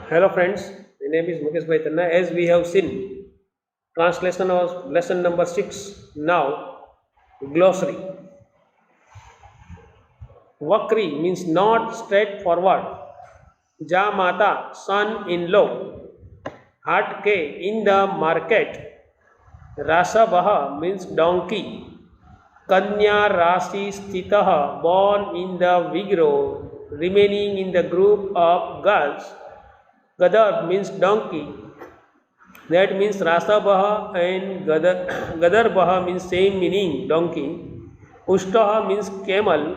Hello friends, my name is Mukesh Bhai Tanna. As we have seen, translation of lesson number 6. Now, glossary. Vakri means not straightforward. Jamata, son-in-law. Hatke, in the market. Rasabaha means donkey. Kanya Rasi Stitaha, born in the Vigro, remaining in the group of girls. Gadar means donkey. That means Rasabaha and Gadarbaha means same meaning, donkey. Ushtaha means camel.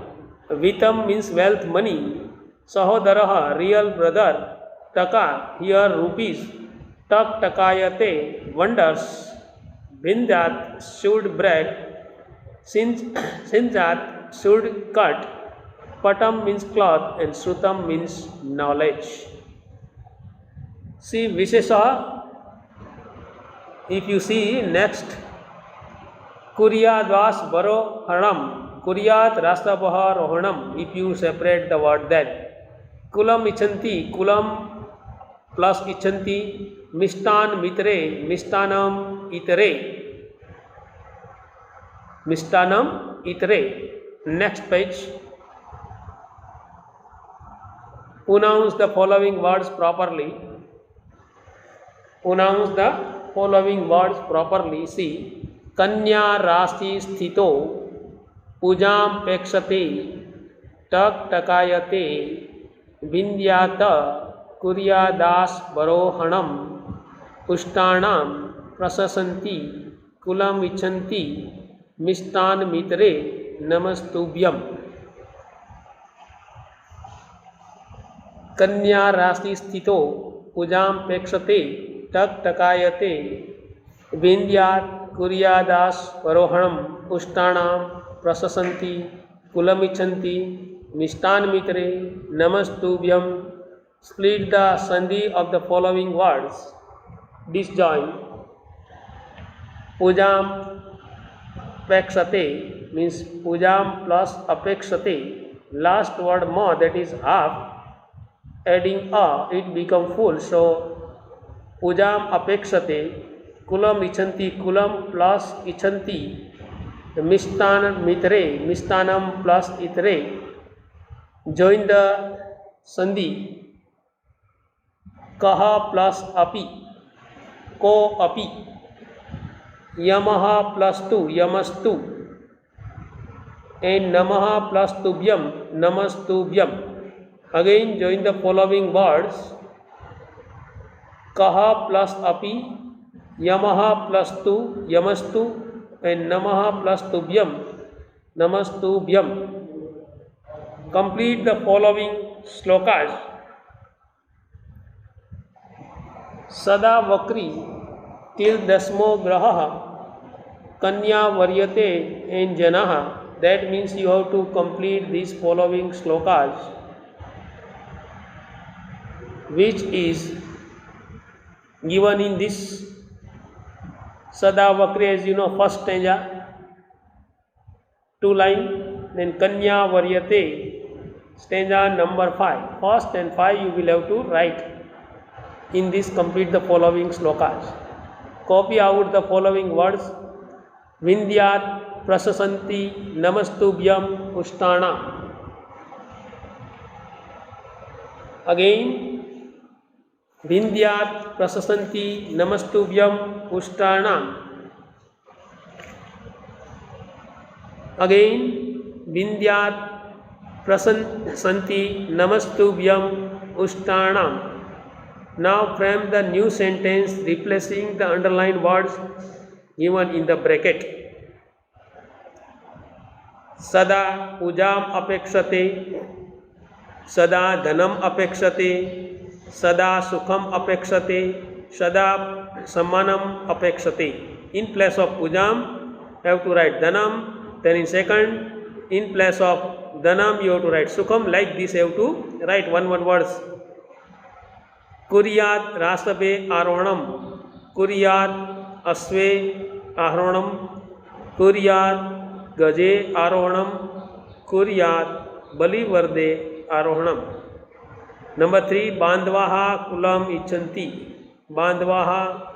Vitam means wealth, money. Sahodaraha, real brother. Taka, here rupees. Tak takayate, wonders. Bindat, should break. Sinjat, should cut. Patam means cloth and Sutam means knowledge. See Vishesha. If you see next, Kuryadvas Baro Haranam, Kuryat Rastabaha Rohanam, if you separate the word then. Kulam Ichanti, Kulam plus Ichanti, Mistan Mitre, Mistanam Itere. Mistanam Itere. Next page. Pronounce the following words properly. Pronounce the following words properly. See, Kanya Rasti Sthito, Pujam Pekshate, Tak Takayate, Vindyata, Kuryadas Barohanam, Pushtanam, Prasasanti, Kulam Vichanti, Mistan Mitre, Namastubhyam. Kanya Rasti Sthito, Pujam Pekshate, Tak Takayate, Vindyat Kuryadas Varohanam Ushtanam Prasasanti Kulamichanti Mistan Mitre Namastubhyam. Split the sandhi of the following words. Disjoin. Pujam Pekshate means Pujam plus Apekshate. Last word ma, that is half. Adding a, it become full. So Pujam apekshate, kulam ichanti, kulam plus ichanti, mistan mitre, mistanam plus itre. Join the sandhi. Kaha plus api, ko api. Yamaha plus tu, yamastu. And namaha plus tubhyam, namastubhyam. Again join the following words. Kaha plus api, Yamaha plus tu, yamastu, and namaha plus tubhyam, namastubhyam. Complete the following slokas. Sada vakri till dasmo graha, kanya varyate and janaha. That means you have to complete these following slokas, which is given in this Sada Vakri, as you know, first stanza, 2 line, then Kanya Varyate, stanza number 5. First and 5 you will have to write in this, complete the following slokas. Copy out the following words. Vindyat Prasasanti Namastubhyam Ushtana. Again, Vindyat Prasasanti Namastubhyam Ushtanam. Again, Vindyat Prasasanti Namastubhyam Ushtanam. Now frame the new sentence replacing the underlined words given in the bracket. Sada Pujam Apekshate, Sada Dhanam Apekshate, Sada Sukham Apekshate, Sada Sammanam Apekshate. In place of Pujam, you have to write Dhanam. Then in second, in place of Dhanam, you have to write Sukham. Like this, you have to write one words. Kuryat Rasabe Arohanam, Kuryat Asve Arohanam, Kuryat Gaje Arohanam, Kuryat Balivarde Arohanam. Number 3, Bandvaha kulam ichanti. Bandvaha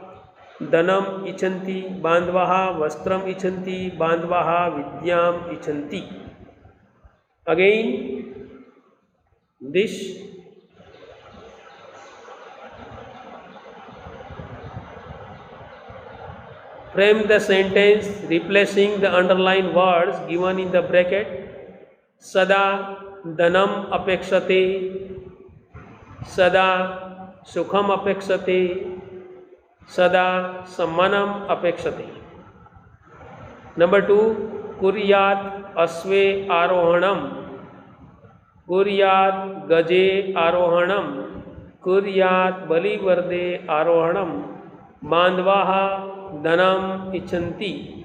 dhanam ichanti. Bandvaha vastram ichanti. Bandvaha vidyam ichanti. Again, this frame the sentence replacing the underlined words given in the bracket. Sada dhanam apekshate. Sada sukham apekshate. Sada sammanam apekshate. Number 2, kuryat asve arohanam. Kuryat gaje arohanam. Kuryat balivarde arohanam. Bandvaha dhanam ichanti.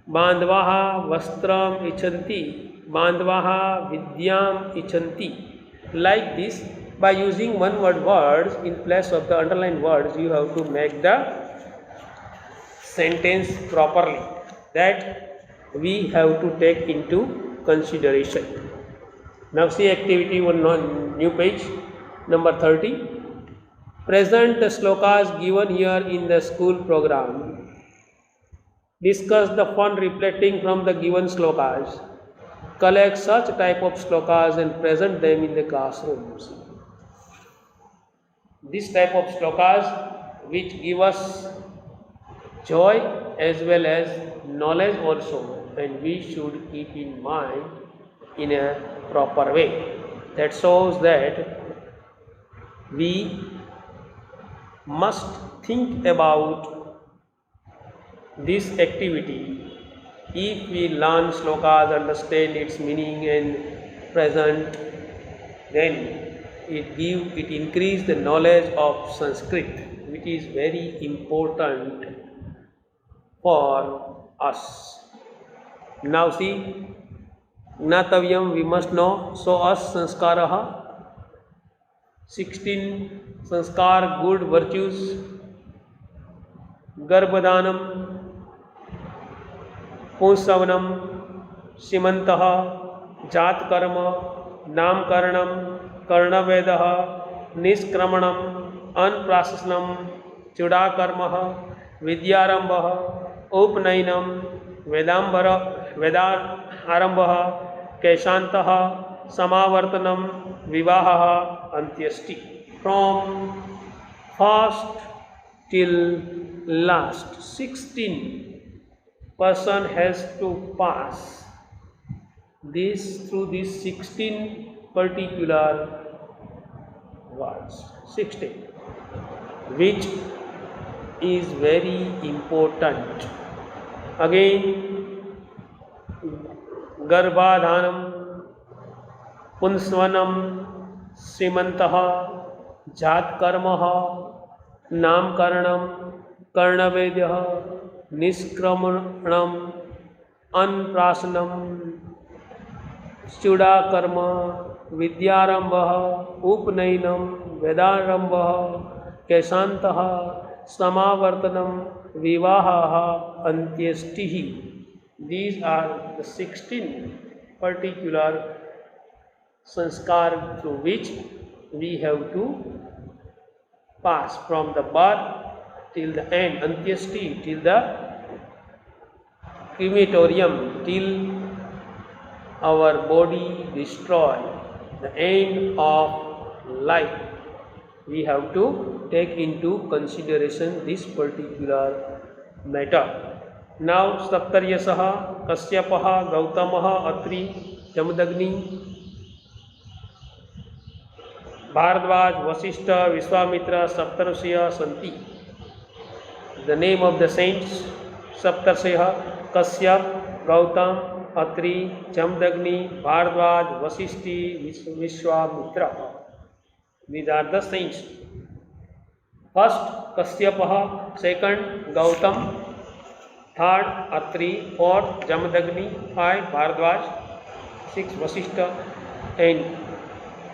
Bandvaha vastram ichanti. Bandvaha vidyam ichanti. Like this, by using one word words in place of the underlined words, you have to make the sentence properly. That we have to take into consideration. Now see activity on new page, number 30. Present the slokas given here in the school program. Discuss the fun reflecting from the given slokas. Collect such type of slokas and present them in the classrooms. This type of slokas which give us joy as well as knowledge also, and we should keep in mind in a proper way. That shows that we must think about this activity. If we learn slokas, understand its meaning and present, then it increase the knowledge of Sanskrit, which is very important for us. Now see, Gnatavyam, we must know. So us sanskaraha, 16 sanskar, good virtues. Garbhadanam, पुंसवनम, सीमंतः, जात कर्म, नामकरणम, कर्णवेदः, निष्क्रमणम, अन्प्राशनम, चूड़ाकर्मः, विद्यारंभः, उपनयनम, वेदारंभः, कैशान्तः, समावर्तनम, विवाहः, अंत्येष्टि. From first till last 16 person has to pass through these 16 particular words, 16, which is very important. Again, Garbhadhanam, Punsvanam, Simantah, Jat Karmah, Namkaranam, Karnavedyah, निष्क्रमणम, अन्प्राशनम, चूड़ाकर्म, विद्यारंभः, उपनयनम, वेदारंभः, कैशान्तः, समावर्तनम, विवाहः, अंत्येष्टिः. These are the 16 particular sanskar through which we have to pass from the birth till the end, antyeshti, till the crematorium, till our body destroy, the end of life. We have to take into consideration this particular matter. Now, Saptaryasah, Kasyapah, Gautamah, Atri, Jamadagni, Bharadwaj, Vasishtha, Vishwamitra, Saptarshya, Santi. The name of the saints: Saptarshya, Kasyap, Gautam, Atri, Jamadagni, Bharadwaj, Vasishti, Vishwamitra. These are the saints. First, Kasyapah. Second, Gautam. Third, Atri. Fourth, Jamadagni. 5, Bharadwaj. 6, Vasishtha. And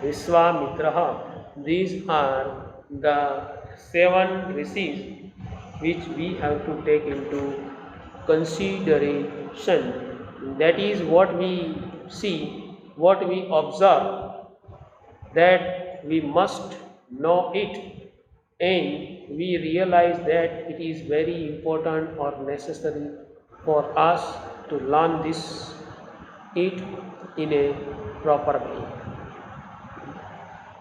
Vishwamitra. These are the 7 rishis which we have to take into consideration. That is what we see, what we observe, that we must know it, and we realize that it is very important or necessary for us to learn it in a proper way.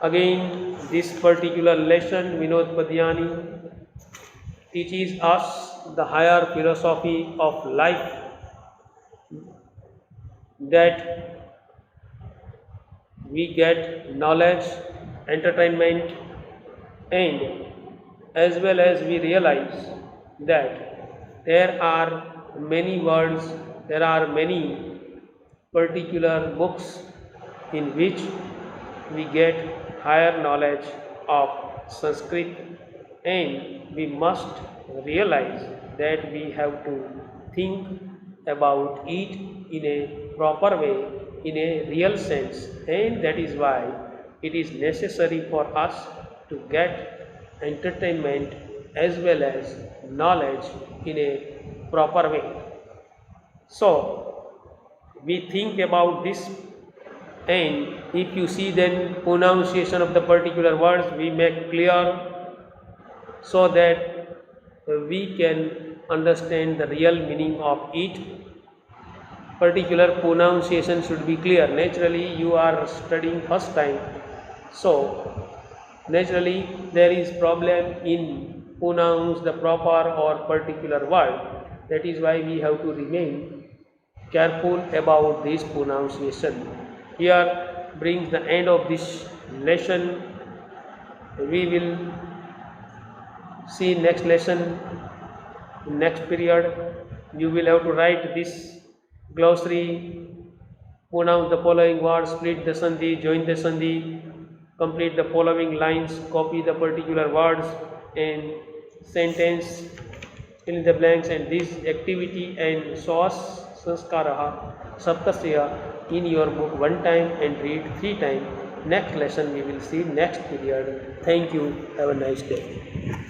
Again, this particular lesson, Vinod Padyani teaches us the higher philosophy of life, that we get knowledge, entertainment, and as well as we realize that there are many words, there are many particular books in which we get higher knowledge of Sanskrit, and we must realize that we have to think about it in a proper way, in a real sense, and that is why it is necessary for us to get entertainment as well as knowledge in a proper way. So, we think about this, and if you see then pronunciation of the particular words we make clear, so that we can understand the real meaning of it. Particular pronunciation should be clear. Naturally you are studying first time, so naturally there is problem in pronounce the proper or particular word. That is why we have to remain careful about this pronunciation. Here brings the end of this lesson. We will see next lesson, next period. You will have to write this glossary, pronounce the following words, split the sandhi, join the sandhi, complete the following lines, copy the particular words and sentence, fill in the blanks, and this activity and source sanskaraha saptasya in your book one time and read 3 times. Next lesson we will see next period. Thank you. Have a nice day.